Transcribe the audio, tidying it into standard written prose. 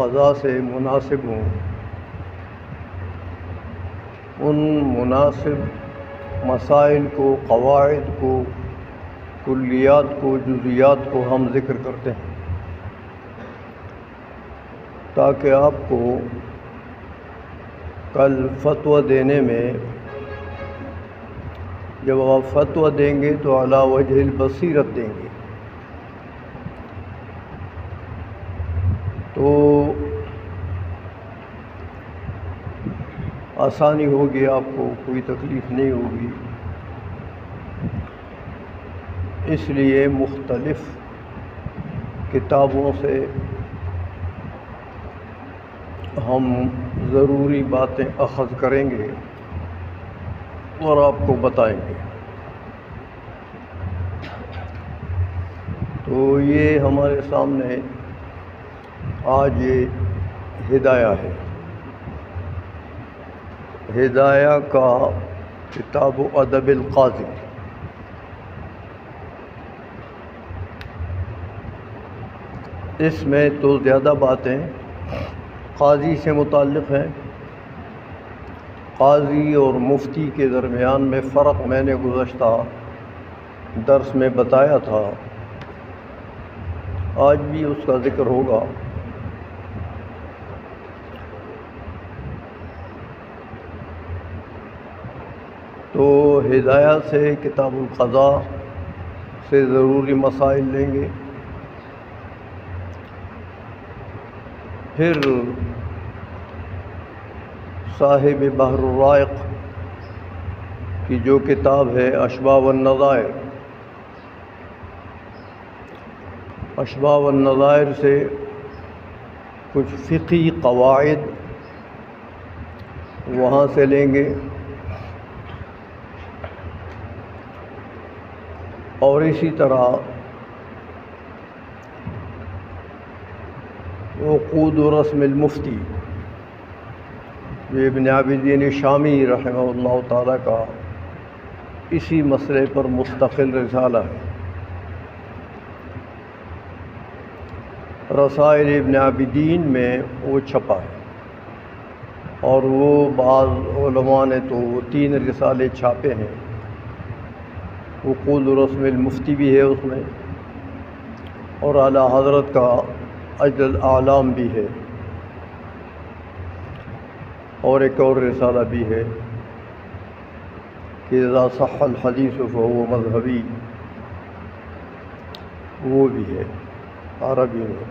قضا سے مناسب ہوں، ان مناسب مسائل کو، قواعد کو، کلیات کو، جزیات کو ہم ذکر کرتے ہیں تاکہ آپ کو کل فتویٰ دینے میں، جب آپ فتویٰ دیں گے تو علی وجہ البصیرت دیں گے، تو آسانی ہوگی، آپ کو کوئی تکلیف نہیں ہوگی۔ اس لیے مختلف کتابوں سے ہم ضروری باتیں اخذ کریں گے اور آپ کو بتائیں گے۔ تو یہ ہمارے سامنے آج یہ ہدایہ ہے، ہدایہ کا کتاب ادب القاضی۔ اس میں تو زیادہ باتیں قاضی سے متعلق ہیں۔ قاضی اور مفتی کے درمیان میں فرق میں نے گزشتہ درس میں بتایا تھا، آج بھی اس کا ذکر ہوگا۔ تو ہدایہ سے، کتاب القضاء سے ضروری مسائل لیں گے، پھر صاحب بحر الرائق کی جو کتاب ہے اشباہ والنظائر، اشباہ والنظائر سے کچھ فقہی قواعد وہاں سے لیں گے، اور اسی طرح عقود رسم المفتی، یہ ابن عابدین شامی رحمہ اللہ تعالیٰ کا اسی مسئلے پر مستقل رسالہ ہے۔ رسائل ابن عابدین میں وہ چھپا ہے، اور وہ بعض علماء نے تو 3 رسالے چھاپے ہیں۔ عقود رسم المفتی بھی ہے اس میں، اور اعلیٰ حضرت کا اجل الاعلام بھی ہے، اور ایک اور رسالہ بھی ہے کہ اذا صح الحدیث فهو مذہبی، وہ بھی ہے عربی میں۔